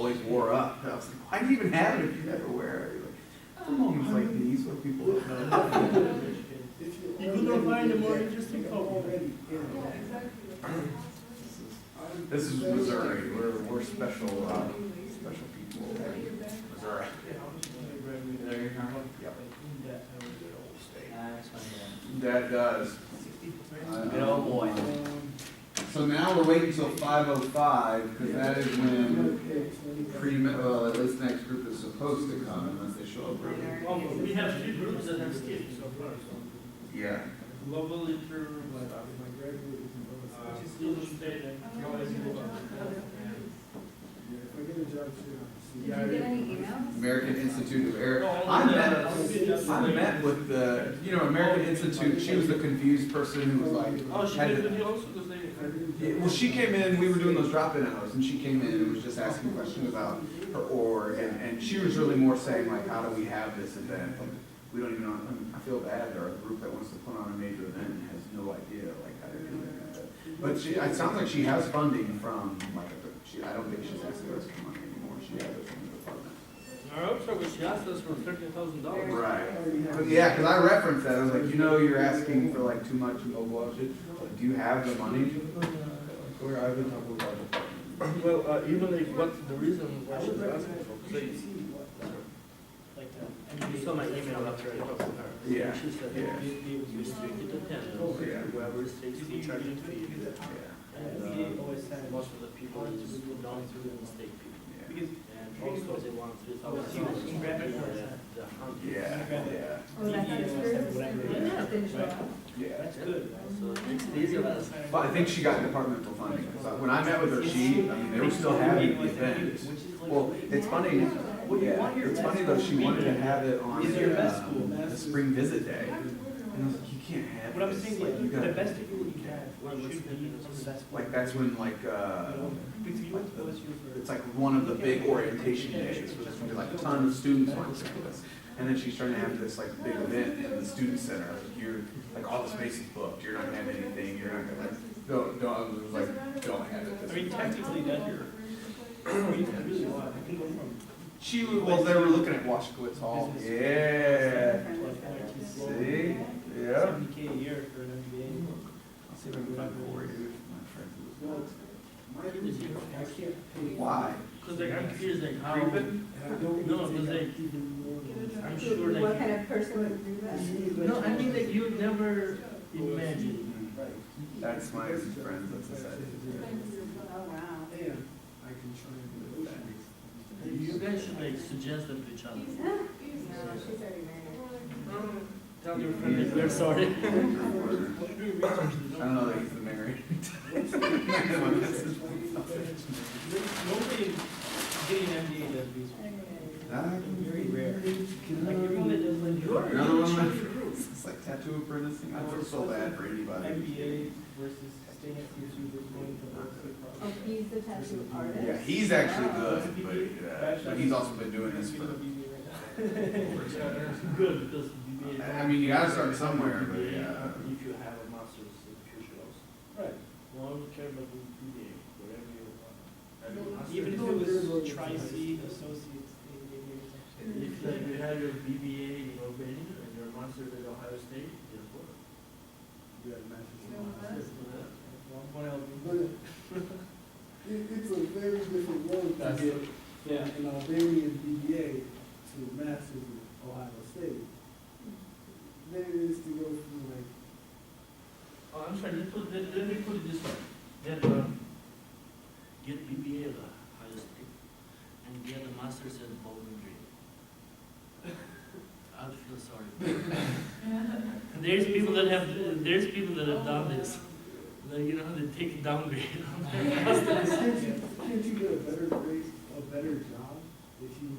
always wore up. And I was like, why do you even have it if you never wear it? Like, moments like these where people don't know. You couldn't find a more interesting photo. This is Missouri. We're special special people. Missouri. There you go. Yep. That's my That does. dad. Good old boy. So now we're waiting until 5:05 because that is when well, at least the next group is supposed to come unless they show up early. Oh, we have 3 groups that have skipped so far. Yeah. Global inter, student state, and Did you get any emails? American Institute of Air. I met with the, American Institute. She was the confused person who was like, oh, she had did to- with you also, because they. Yeah, well, she came in, we were doing those drop-in hours, and she came in and was just asking questions about her org, and she was really more saying, like, how do we have this event? Like, we don't even know, I feel bad, there are a group that wants to put on a major event and has no idea, like, how to do it. But it sounds like she has funding from, like, I don't think she's asking us for money anymore, she has it from the department. I hope so, but she asked us for $13,000. Right. But yeah, because I referenced that, I was like, you're asking for, like, too much mobile budget. Do you have the money? Where I've been talking about it. Well, even like, what's the reason why she's asking for please? You saw my email after I talked to her. Yeah. She said, Yeah. restricted attendance, Yeah. whoever stays fee, charging fee. Yeah. And most of the people is non-student state people. And also they want $3,000 the hunting. Yeah, yeah, Oh, that's not true. That didn't show up. yeah. That's good. So it makes it easier. But I think she got departmental funding. So when I met with her, they were still having the event. Well, it's funny, it's funny though, she wanted to have it on the spring visit day. And I was like, you can't have What I'm this. saying, Like, you the gotta, best people you can, should be the best. like, that's when, like, it's like one of the big orientation days, where there's gonna be like a ton of students on campus. And then she's trying to have this like big event in the student center, like you're, like all the space is booked, you're not gonna have anything, you're not gonna, like, don't have it. I mean, technically, that you're, you can really want, I can go from. Well, they were looking at Washkowitz Hall. Yeah. See? Yeah. 70K a year for an MBA. I'll see if I can find it for you. My friend who was. I can't pay. Why? Because like, I'm curious, like, how, Creeping? no, because like, I'm sure What like, kind of person would do that? no, I mean like, you would never imagine. That's my friend, that's the side. Oh, wow. And I can try and do it. You guys should like suggest them to each other. No, she's already married. Tell your friend that we're sorry. I don't know that he's the married. Nobody getting an MBA does these. Very rare. Like, you probably just like, you're. Another one of my friends, it's like tattoo apprenticing, I feel so bad for anybody. MBA versus staying at CSU versus going to Berkeley. Oh, he's the tattoo artist? Yeah, he's actually good, but he's also been doing this for over 10 years. Good, because BBA. I mean, you gotta start somewhere, but BBA, yeah. If you have a master's in the future also. Right. No one would care about the BBA, whatever you want. Have a master's. Even if it was Tri-C associates. If like, you have your BBA in Albany and your master's at Ohio State, guess what? You got a master's. One LB. It's a very different road to That's get it. Yeah. an Albanian BBA to masters at Ohio State. Then it is to go from like, Oh, I'm sorry, let me put it this way. Then, get BBA at Ohio State and get a master's at Bowling Green. I'd feel sorry. There's people that have done this. Like, they take a downgrade on their masters. can't you get a better grade, a better job if you,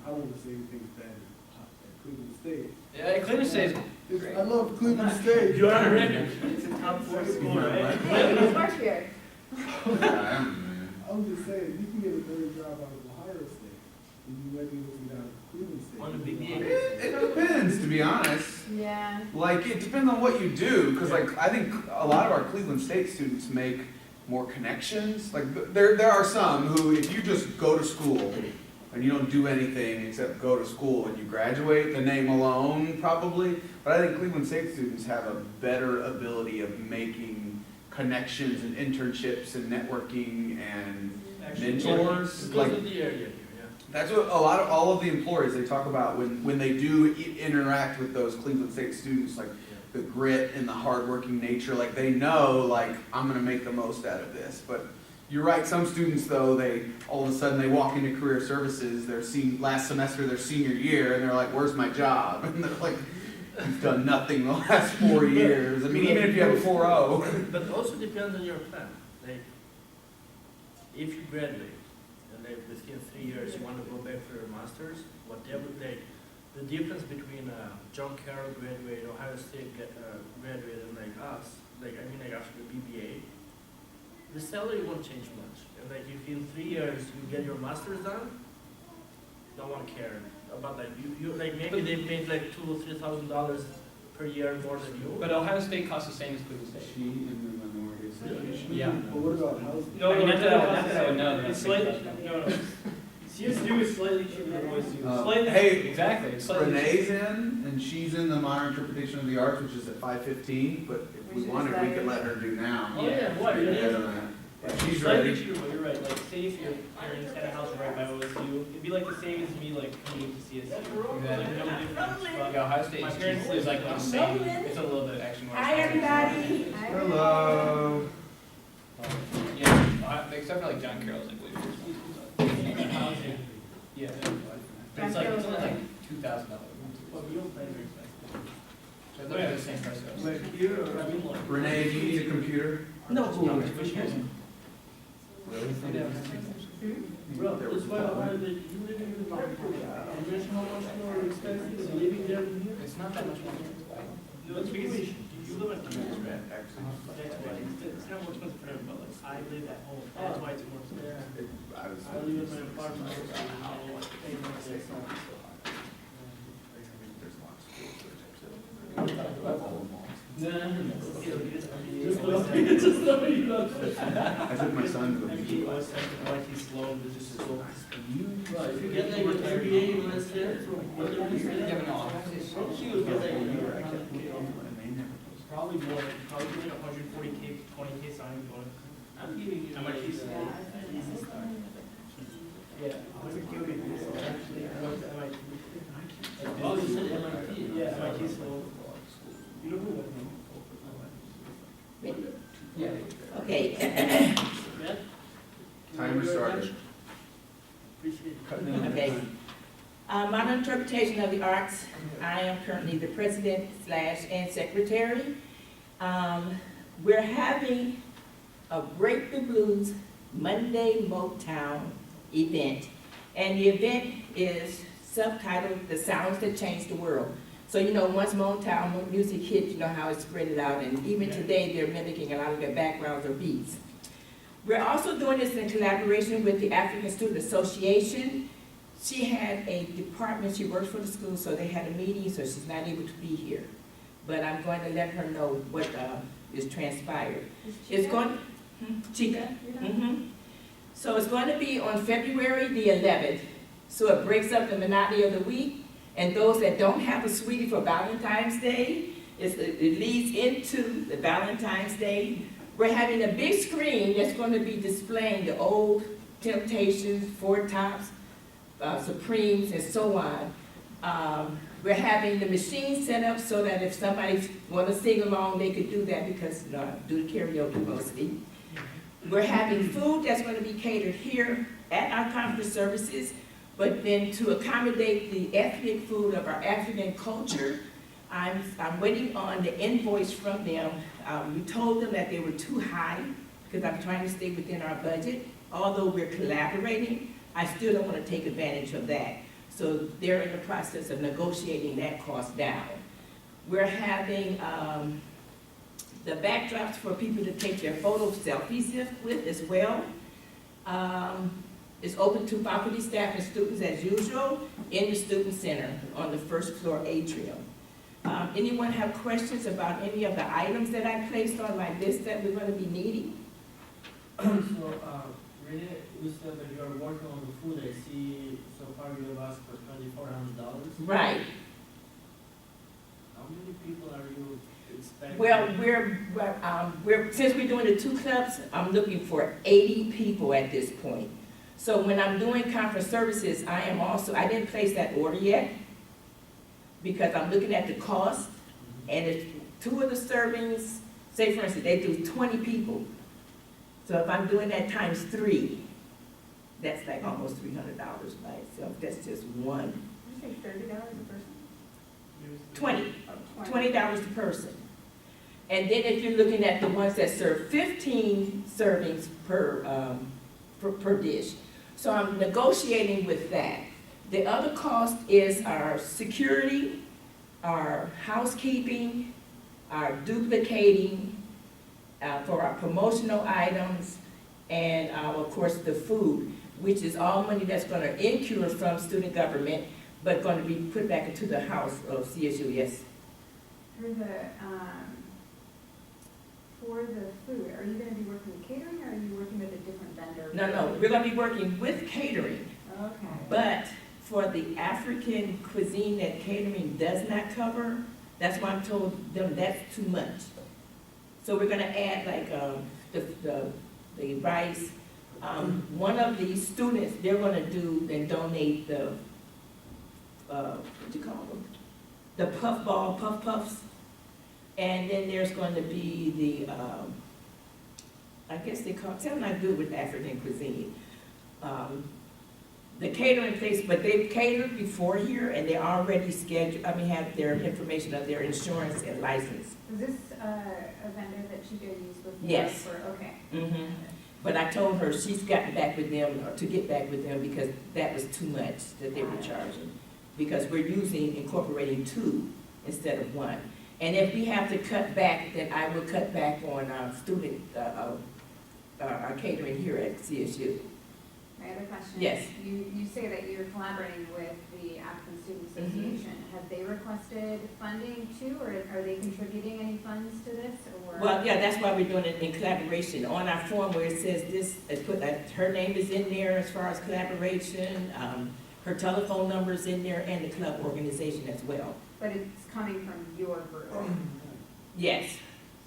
I don't want to say anything's bad at Cleveland State. Yeah, Cleveland State's I love Cleveland State. You are on record. It's a top 4 school, right? Hey, he's worked here. I'm just saying, you can get a better job out of Ohio State than you might be able to get out of Cleveland State. On a BBA. It depends, to be honest. Yeah. Like, it depends on what you do, because like, I think a lot of our Cleveland State students make more connections. Like there are some who, if you just go to school and you don't do anything except go to school and you graduate, the name alone probably. But I think Cleveland State students have a better ability of making connections and internships and networking and mentors. Because Like of the area here, yeah. that's what all of the employers, they talk about when they do interact with those Cleveland State students, like the grit and the hardworking nature, like they know, like, I'm gonna make the most out of this. But you're right, some students though, they, all of a sudden they walk into career services, last semester, their senior year, and they're like, where's my job? And they're like, you've done nothing the last 4 years. I mean, even if you have a 4.0. But also depends on your plan. Like, if you graduate, and like within 3 years you want to go back for your master's, whatever, like, the difference between John Carroll graduate, Ohio State graduate, and like us, like, I mean, like after the BBA, the salary won't change much. And like, if in 3 years you get your master's done, no one cares about like you like maybe they paid like $2,000 or $3,000 per year more than you. But Ohio State costs the same as Cleveland State. She in the minority situation. Yeah. But what about housing? No, not that I would know. It's slightly, no. CSU is slightly cheaper than OSU. Slightly. Hey, Exactly. It's slightly- Renee's in, and she's in the modern interpretation of the arts, which is at 5:15, but if we We should wanted, just we let could her- let her do now. Oh, yeah, what, Be really? ahead of that. Yeah, she's Slightly ready. cheaper, but you're right, like, say if your parents had a house right by OSU, it'd be like the same as me, like, coming to CSU. Like, no difference, but Yeah, Ohio State my parents is like the same. Rolling. It's a little bit actually more. Hi, expensive. everybody. Hello. Yeah, except for like John Carroll's, I believe. housing. Yeah. But it's like, it's only like $2,000. Well, you don't pay very expensive. So it's like the same price goes. But here, I mean, like. Renee, do you need a computer? No. Bro, that's why Ohio, you live in the market. Imagine how much more expensive is living there than here. It's not that much money. That's because you live in Kansas, right? Actually, That's why, it's not more expensive for everybody, like, I live at home, that's why it's more expensive. I was. I live in my apartment. There's a lot of schools that have Just let me know. I took my son to the beach. Why he's slow, this is so. If you get like an MBA in less year, from whatever you say. Yeah, but no, Ohio State's so She would get like a year. Probably more, probably like 140K, 20K signing bonus. I'm giving you. I might keep Yeah. Yeah, 100K would be cool, actually, I might. Oh, you said MIT. Yeah, MIT slow. You know who was Yeah. Okay, Yeah? Timer started. Appreciate it. Cutting in. okay. Modern Interpretation of the Arts, I am currently the president and secretary. We're having a Break the Blues Monday Motown event. And the event is subtitled The Sounds That Changed the World. So, you know, once Motown music hit, you know how it spread it out, and even today they're mimicking a lot of their backgrounds or beats. We're also doing this in collaboration with the African Student Association. She had a department, she works for the school, so they had a meeting, so she's not able to be here. But I'm going to let her know what is transpired. It's going, Chica? So it's going to be on February the 11th. So it breaks up the monotony of the week. And those that don't have a sweetie for Valentine's Day, it leads into the Valentine's Day. We're having a big screen that's going to be displaying the old Temptations, Four Tops, Supremes, and so on. We're having the machine set up so that if somebody want to sing along, they could do that because do the karaoke mostly. We're having food that's going to be catered here at our conference services, but then to accommodate the ethnic food of our African culture, I'm waiting on the invoice from them. We told them that they were too high because I'm trying to stay within our budget. Although we're collaborating, I still don't want to take advantage of that. So they're in the process of negotiating that cost down. We're having the backdrops for people to take their photo selfies with as well. It's open to faculty, staff, and students as usual in the student center on the first floor atrium. Anyone have questions about any of the items that I placed on my list that we're going to be needing? Renee, you said that you are working on the food, I see, so far you have asked for $2,400. Right. How many people are you expecting? Well, since we're doing the 2 clubs, I'm looking for 80 people at this point. So when I'm doing conference services, I didn't place that order yet because I'm looking at the cost, and if 2 of the servings, say for instance, they do 20 people. So if I'm doing that times 3, that's like almost $300 by itself. That's just one. You say $30 a person? 20. Oh, $20 a person. And then if you're looking at the ones that serve 15 servings per dish. So I'm negotiating with that. The other cost is our security, our housekeeping, our duplicating, for our promotional items, and of course the food, which is all money that's gonna incur from student government, but gonna be put back into the house of CSU, yes. For the food, are you gonna be working with catering, or are you working with a different vendor? No, we're gonna be working with catering, Okay. but for the African cuisine that catering does not cover, that's why I told them that's too much. So we're gonna add like, the rice. One of the students, they're gonna do and donate the, what do you call them? The puff puffs. And then there's going to be the, I guess they call, tell them I'm good with African cuisine. The catering place, but they've catered before here and they're already scheduled, have their information of their insurance and license. Is this a vendor that you guys used before? Yes. Okay. But I told her she's gotten back with them, or to get back with them, because that was too much that they were charging. Because we're incorporating 2 instead of 1. And if we have to cut back, then I will cut back on our student, our catering here at CSU. My other question. Yes. You say that you're collaborating with the African Student Association. Have they requested funding too, or are they contributing any funds to this, or? Well, yeah, that's why we're doing it in collaboration. On our form where it says this, it put that her name is in there as far as collaboration, her telephone number is in there, and the club organization as well. But it's coming from your group. Yes,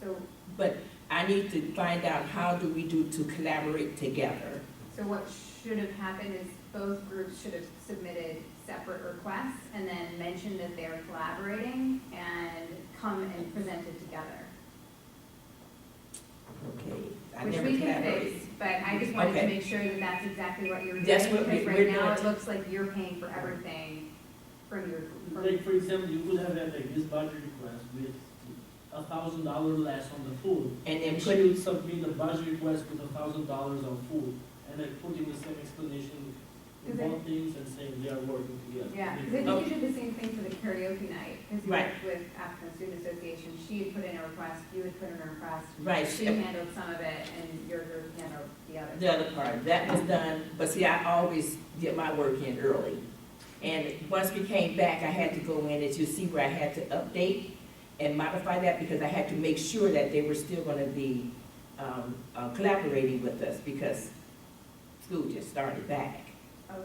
So, but I need to find out how do we do to collaborate together. so what should have happened is both groups should have submitted separate requests and then mentioned that they're collaborating and come and present it together. Okay. I Which never we can collaborated. fix, but I just wanted to Okay. make sure that that's exactly what you're doing. That's what Because we're right now, doing. it looks like you're paying for everything from your, Like, for example, you could have had like this budget request with $1,000 less on the food. And then And put, she would submit the budget request with $1,000 on food, and then putting the same explanation in Is it- both things and saying they are working together. yeah, because I think you did the same thing for the karaoke night. Because you Right. worked with African Student Association, she had put in a request, you had put in a request. right, She handled some of it, and your group handled the other. the other part, that was done, but see, I always get my work in early. And once we came back, I had to go in, as you see where I had to update and modify that, because I had to make sure that they were still gonna be, collaborating with us, because school just started back. Okay.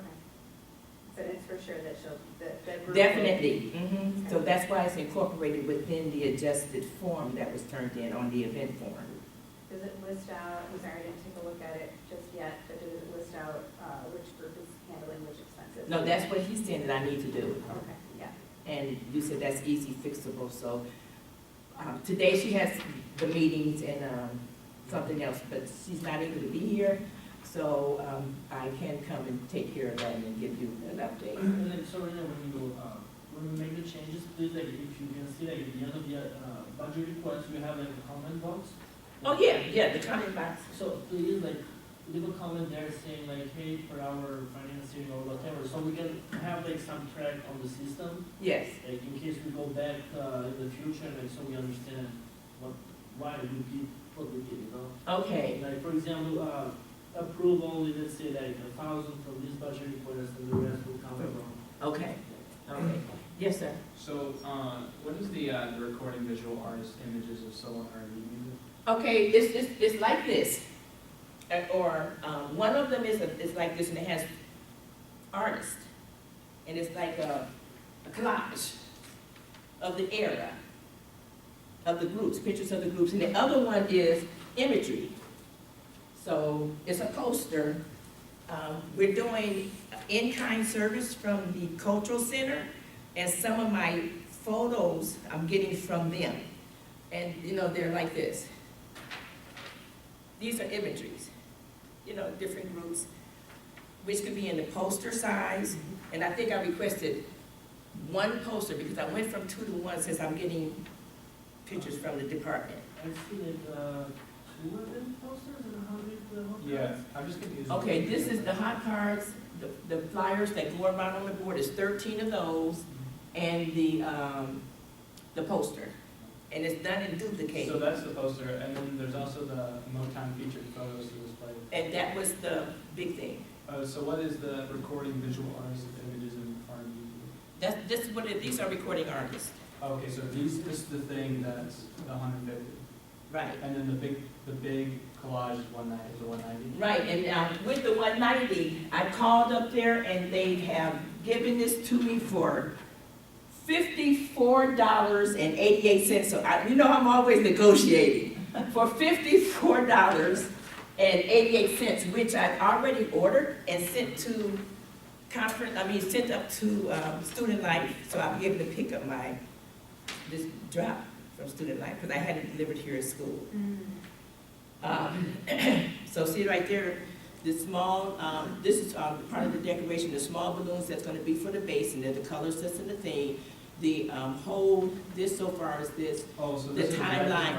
So it's for sure that that group. Definitely, so that's why it's incorporated within the adjusted form that was turned in on the event form. Does it list out, I'm sorry, I didn't take a look at it just yet, but does it list out, which group is handling which expenses? No, that's what he's saying that I need to do. Okay, yeah. And you said that's easy fixable, so, today she has the meetings and, something else, but she's not able to be here, so, I can come and take care of that and give you an update. And then, so when we make the changes, please, like, if you can see, like, at the end of the, budget request, we have like a comment box. Oh, yeah, the comment box. So please, like, leave a comment there saying like, hey, per hour financing or whatever, so we can have like some track on the system, Yes, like in case we go back, in the future, like, so we understand why we did what we did, you know? okay, Like, for example, approve only, let's say like 1,000 from this budget request and the rest will come from. okay, yes, sir. So, what is the recording visual artist images of solo R&B music? Okay, it's like this. One of them is like this, and it has artists, and it's like a collage of the era, of the groups, pictures of the groups, and the other one is imagery. So it's a poster. We're doing in-kind service from the cultural center, and some of my photos I'm getting from them. And, you know, they're like this. These are imageries, you know, different groups, which could be in the poster size. And I think I requested one poster because I went from 2 to 1 since I'm getting pictures from the department. I see like, 2 of them posters and 100 hot Yeah, cards. I'm just confused. Okay, this is the hot cards, the flyers that go around on the board, there's 13 of those, and the poster. And it's done in duplicate. So that's the poster, and then there's also the Motown featured photos to display. And that was the big thing. So what is the recording visual artists of images and R&B? This is what these are recording artists. Okay, so this is the thing that's the 150, Right. and then the big collage is 190, is the 190? Right, and with the 190, I called up there and they have given this to me for $54.88. So you know I'm always negotiating. For $54.88, which I've already ordered and sent to sent up to Student Life, so I'll be able to pick up this drop from Student Life, because I had it delivered here at school. So see right there, the small, this is part of the decoration, the small balloons that's gonna be for the base, and then the colors that's in the thing. The whole, this so far is this. Oh, so The this is timeline.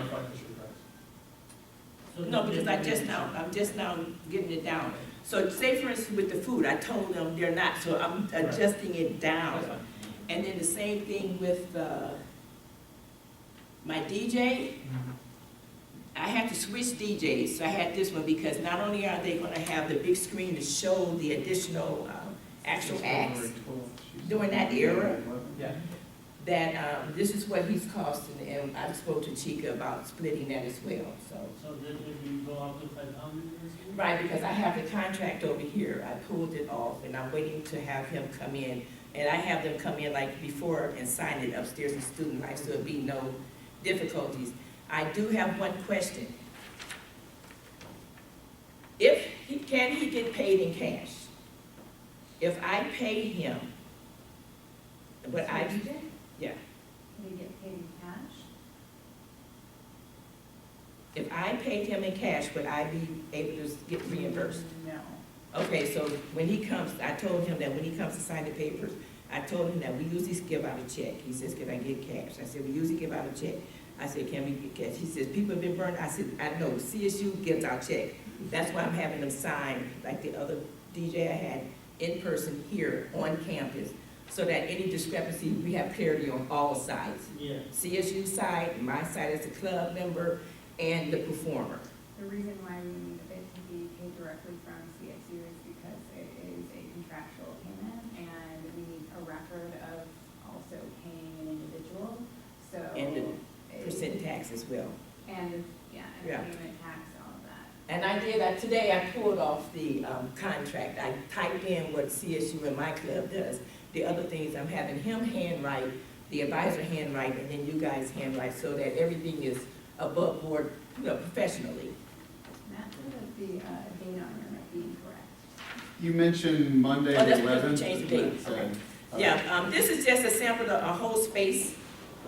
So No, the because I'm just decoration. now getting it down. So say for instance with the food, I told them they're not, so I'm adjusting it down. That's fine. And then the same thing with my DJ. I had to switch DJs, so I had this one because not only are they gonna have the big screen to show the additional actual acts during that era, Yeah. that this is what he's costing, and I spoke to Chica about splitting that as well, so. So then if you go up to 500 or something? Right, because I have the contract over here, I pulled it off, and I'm waiting to have him come in, and I have them come in like before and sign it upstairs in Student Life, so it'll be no difficulties. I do have one question. Can he get paid in cash? If I pay him, what I, yeah, Can you get paid in cash? if I paid him in cash, would I be able to get reimbursed? No. Okay, so when he comes, I told him that when he comes to sign the papers, I told him that we usually give out a check. He says, can I get cash? I said, we usually give out a check. I said, can we get cash? He says, people have been burned. I said, I know, CSU gives out check. That's why I'm having them sign, like the other DJ I had in person here on campus, so that any discrepancy, we have clarity on all sides. Yeah. CSU side, my side as a club member, and the performer. The reason why we need it to be paid directly from CSU is because it is a contractual payment, and we need a record of also paying an individual, so. And the it- percent tax as well. And, yeah, Yeah. and payment tax, all of that. And I did, today I pulled off the contract. I typed in what CSU and my club does. The other things, I'm having him handwrite, the advisor handwrite, and then you guys handwrite, so that everything is above board, professionally. Matt, the date on here might be incorrect. You mentioned Monday Oh, the that's because we 11th. changed the date. So, Okay. Yeah, this is just a sample of a whole space,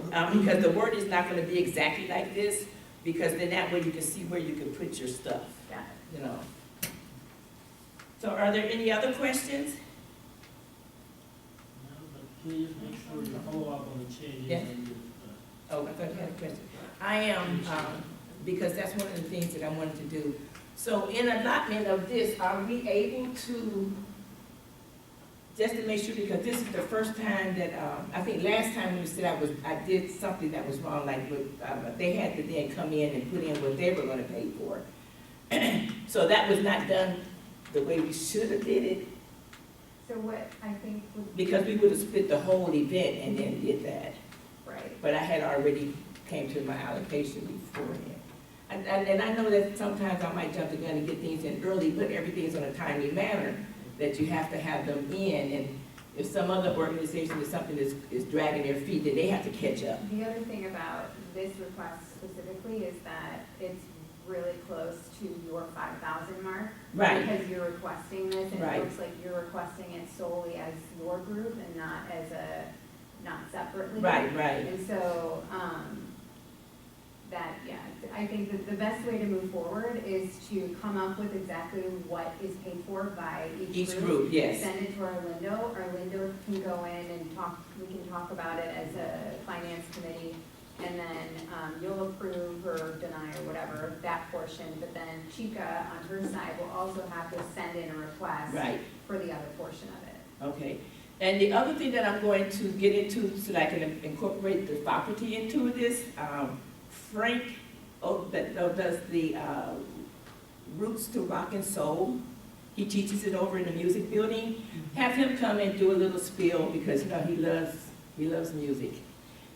because the word is not gonna be exactly like this, because then that way you can see where you can put your stuff, Got you know. So are there any other questions? No, but please make sure you follow up on the changes Yes. and Oh, I thought you had a question. I am, because that's one of the things that I wanted to do. So in allotment of this, are we able to, just to make sure, because this is the first time that, I think last time when you said I did something that was wrong, like they had to then come in and put in what they were gonna pay for. So that was not done the way we should have did it, So what I think would. because we would have split the whole event and then did that. Right. But I had already came to my allocation beforehand. And I know that sometimes I might jump the gun and get things in early, but everything's on a timely manner, that you have to have them in, and if some other organization is something is dragging their feet, then they have to catch up. The other thing about this request specifically is that it's really close to your 5,000 mark. Right. Because you're requesting this, and Right. it looks like you're requesting it solely as your group and not separately. Right, right. And so, I think that the best way to move forward is to come up with exactly what is paid for by Each group, yes. Send it to Arlindo. Arlindo can go in and we can talk about it as a finance committee, and then, you'll approve or deny or whatever that portion, but then Chica on her side will also have to send in a request Right. for the other portion of it. Okay, and the other thing that I'm going to get into, so that I can incorporate the faculty into this, Frank, that does the Roots to Rock and Soul. He teaches it over in the music building. Have him come and do a little spiel, because, you know, he loves music.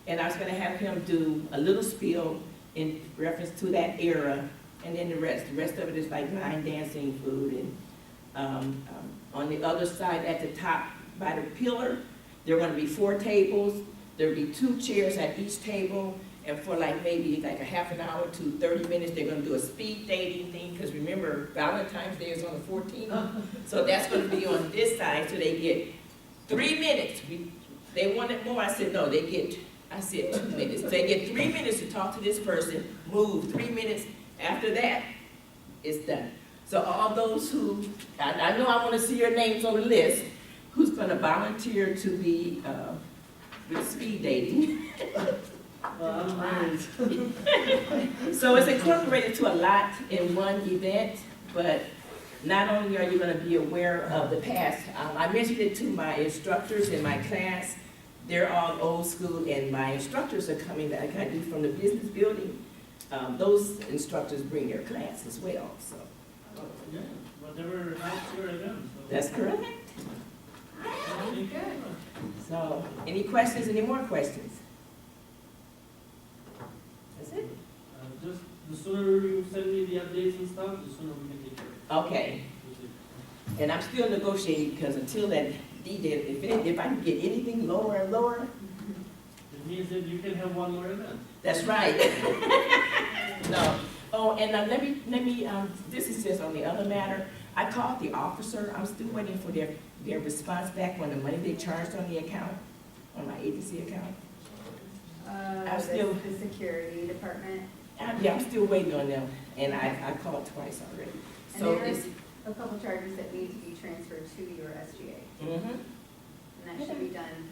And I was gonna have him do a little spiel in reference to that era, and then the rest of it is like line dancing, food, and on the other side at the top by the pillar, there are gonna be 4 tables. There'll be 2 chairs at each table, and for like maybe like a half an hour to 30 minutes, they're gonna do a speed dating thing, because remember, Valentine's Day is on the 14th. So that's gonna be on this side, so they get 3 minutes. They wanted more, I said, no, I said 2 minutes. So they get 3 minutes to talk to this person, move 3 minutes. After that, it's done. So all those who, I know I wanna see your names on the list, who's gonna volunteer to be, with speed dating. Well, I'm married. So it's incorporated to a lot in one event, but not only are you gonna be aware of the past, I mentioned it to my instructors in my class. They're all old school, and my instructors are coming, like I do from the business building. Those instructors bring their class as well, so. Yeah, whatever helps your event. So. That's correct. Thank you. So, any questions, any more questions? That's it? Just the sooner you send me the updates and stuff, the sooner we can take care of it. Okay, and I'm still negotiating, because until that D-Day, if I can get anything lower and lower, It means that you can have one more event. that's right. No. Oh, and let me, this is just on the other matter. I called the officer. I'm still waiting for their response back on the money they charged on the account, on my agency account. I'm still- The security department. Yeah, I'm still waiting on them, and I called twice already. And So there's it's, a couple charges that need to be transferred to your SGA, mhm. and that should be done.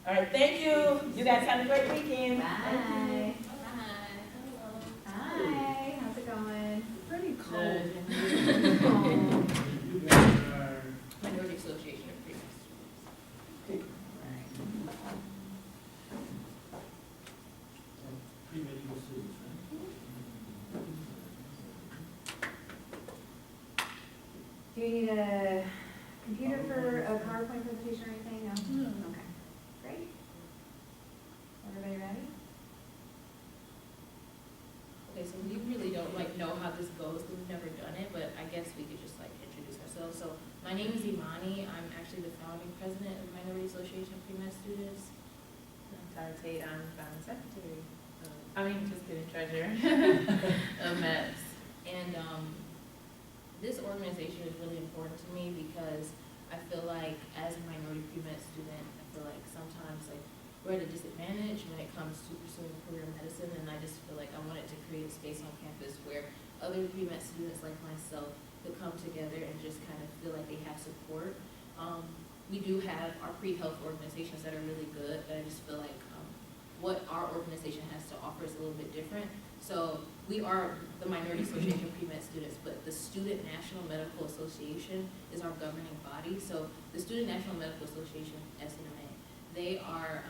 All right, thank you. You guys have a great weekend. Bye. Hi, how's it going? Pretty cold. Oh. You guys are. Minority Association of Freemasons. Pre-medical students, right? Do you need a computer for a PowerPoint presentation or anything? No? Okay, great. Everybody ready? Okay, so we really don't know how this goes, because we've never done it, but I guess we could just introduce ourselves. So my name is Imani. I'm actually the founding president of the Minority Association of Pre-Med Students. I'm Tara Tate, I'm founding secretary, just kidding, treasurer of MEPS. And this organization is really important to me because I feel like as a minority pre-med student, I feel like sometimes we're at a disadvantage when it comes to pursuing a career in medicine, and I just feel like I wanted to create a space on campus where other pre-med students like myself could come together and just kind of feel like they have support. We do have our pre-health organizations that are really good, but I just feel like what our organization has to offer is a little bit different. So we are the Minority Association of Pre-Med Students, but the Student National Medical Association is our governing body. So the Student National Medical Association, SNMA, they are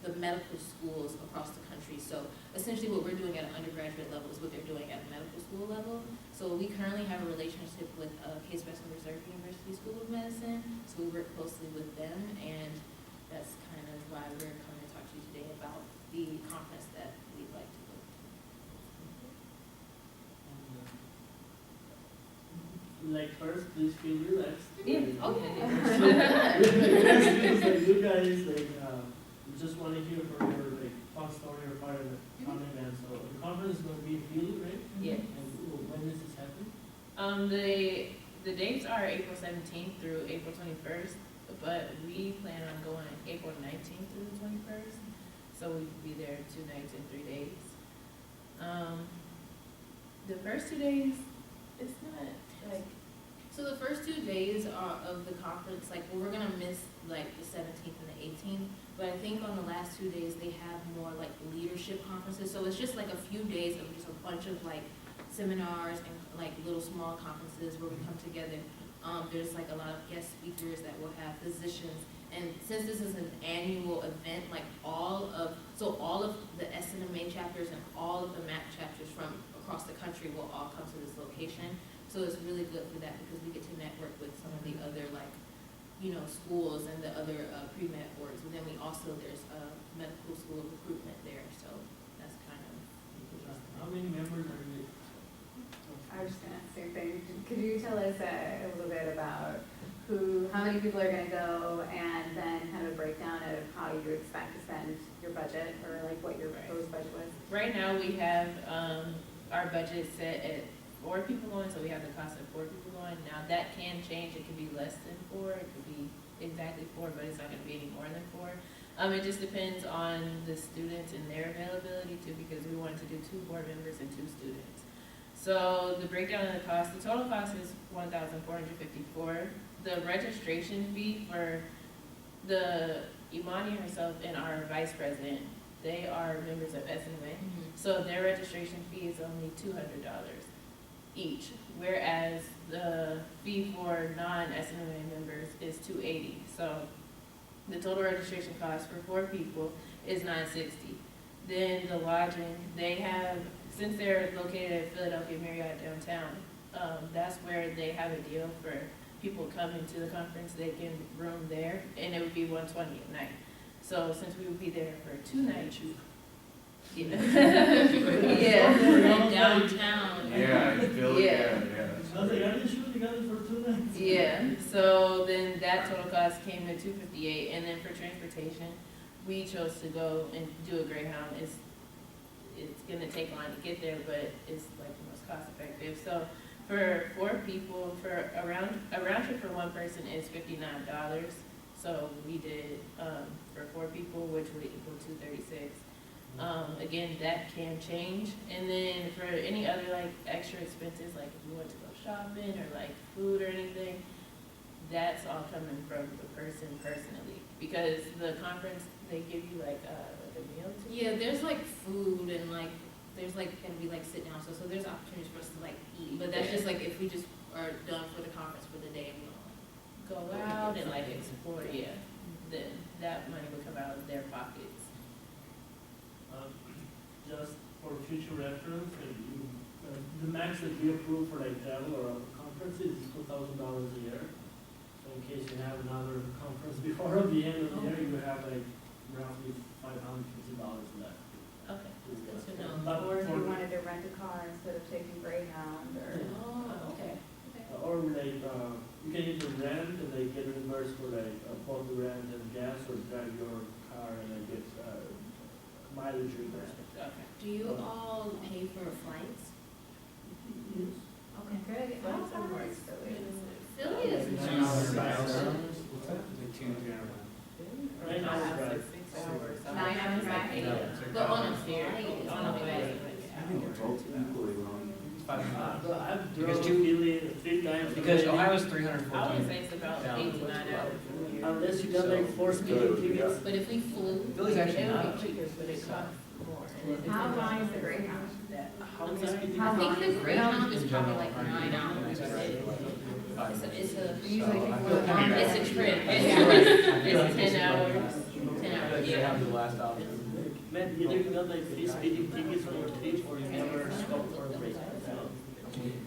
the medical schools across the country. So essentially what we're doing at an undergraduate level is what they're doing at a medical school level. So we currently have a relationship with Case Western Reserve University School of Medicine. So we work closely with them, and that's kind of why we're coming to talk to you today about the conference that we'd like to go to. like first, please feel relaxed. Yeah. Okay. You guys, like, just wanna hear from your, like, fun story or part of the fun event, so the conference is gonna be in field, right? Yeah. And when is this happening? The dates are April 17th through April 21st, but we plan on going April 19th through the 21st. So we could be there 2 nights and 3 days. The first 2 days, it's not like, So the first 2 days are of the conference, like, well, we're gonna miss like the 17th and the 18th, but I think on the last 2 days, they have more like leadership conferences, so it's just like a few days of just a bunch of like seminars and like little small conferences where we come together. There's like a lot of guest speakers that will have physicians, and since this is an annual event, like all of the SNMA chapters and all of the MAP chapters from across the country will all come to this location. So it's really good for that because we get to network with some of the other like, you know, schools and the other pre-med boards. And then we also, there's a medical school of recruitment there, so that's kind of. How many members are you? I was just gonna ask the same thing. Could you tell us a little bit about how many people are gonna go, and then kind of a breakdown of how you expect to spend your budget, or like what your proposed budget was? right now we have, our budget set at 4 people going, so we have the cost of 4 people going. Now that can change, it could be less than 4, it could be exactly 4, but it's not gonna be any more than 4. It just depends on the students and their availability too, because we wanted to do 2 board members and 2 students. So the breakdown of the cost, the total cost is $1,454. The registration fee for the Imani herself and our vice president, they are members of SMA. So their registration fee is only $200 each, whereas the fee for non-SMA members is $280. So the total registration cost for 4 people is $960. Then the lodging, they have, since they're located at Philadelphia Marriott downtown, that's where they have a deal for people coming to the conference. They can room there, and it would be $120 a night. So since we would be there for 2 nights, yeah. Yeah. Downtown. Yeah, Philly, Yeah. I was like, are you sure you got it for 2 nights? Yeah, so then that total cost came to $258, and then for transportation, we chose to go and do a Greyhound. It's gonna take long to get there, but it's like the most cost effective. So for 4 people, for a round trip for 1 person is $59. So we did, for 4 people, which would equal $236. Again, that can change. And then for any other like extra expenses, like if you want to go shopping or like food or anything, that's all coming from the person personally. Because the conference, they give you like a meal too. Yeah, there's like food and like, there's like gonna be like sit down, so there's opportunities for us to like eat, but that's just like if we just are done for the conference for the day and we don't Go out and like explore, yeah. Then that money would come out of their pockets. Just for future reference, the max that we approve for like travel or conferences is $2,000 a year. So in case you have another conference before the end of the year, you have like roughly $550 left. Okay, that's good to know. But Or if you for- wanted to rent a car instead of taking Greyhound, or. Oh, okay. Or like, you can either rent and they get reimbursed for like both the rent and gas, or drive your car and then get mileage reimbursement. Okay. Do you all pay for flights? Yes. Okay, good. How far is Philly? Philly is Right now, it's right. 6 hours. 9 hours back? but on a ferry, it's On not a bad. I think they're both equally long. I've Because drove Philly 3 times. Because already. Ohio's I would 314. say it's about Down. 8 to 9 hours. Unless you got like 4 speeding tickets. But if we flew. Philly's actually It would not. be cheaper, but it costs more. How long is the Greyhound? How many speeding How I tickets? think the Greyhound is probably like 9 hours. It's a trip. It's 10 hours. 10 hours, They yeah. have the last option. Man, either you got like 3 speeding tickets on your trip, or you never stopped for a break.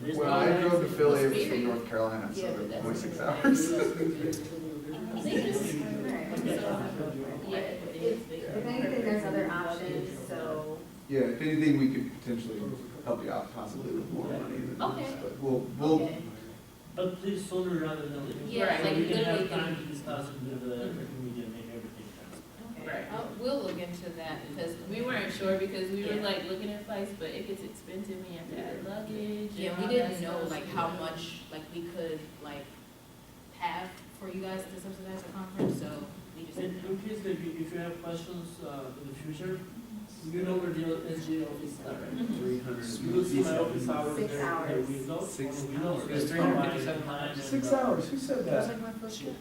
There's Well, no I like- drove to Philly from North Carolina, so it's only 6 hours. Yeah, if anything, there's other options, so. Yeah, if anything, we could potentially help you out possibly with more money than Okay. this, but we'll But please sooner rather than later. Yeah, Right. So like we can literally have time the- to discuss it with the media and make everything transparent. Okay, Right. we'll look into that, because We weren't sure because we were Yeah. like looking at flights, but it gets expensive when you have to add luggage. yeah, and we all didn't that know stuff. like how much, like we could like have for you guys to subsidize the conference, so we just. In case that if you have questions, in the future, you know where the SGA office is, right? Mhm. 300. You go see my office hours 6 there, hours. windows. 6 windows, hours. It was 357 times. 6 hours, who said That was that? like my first year.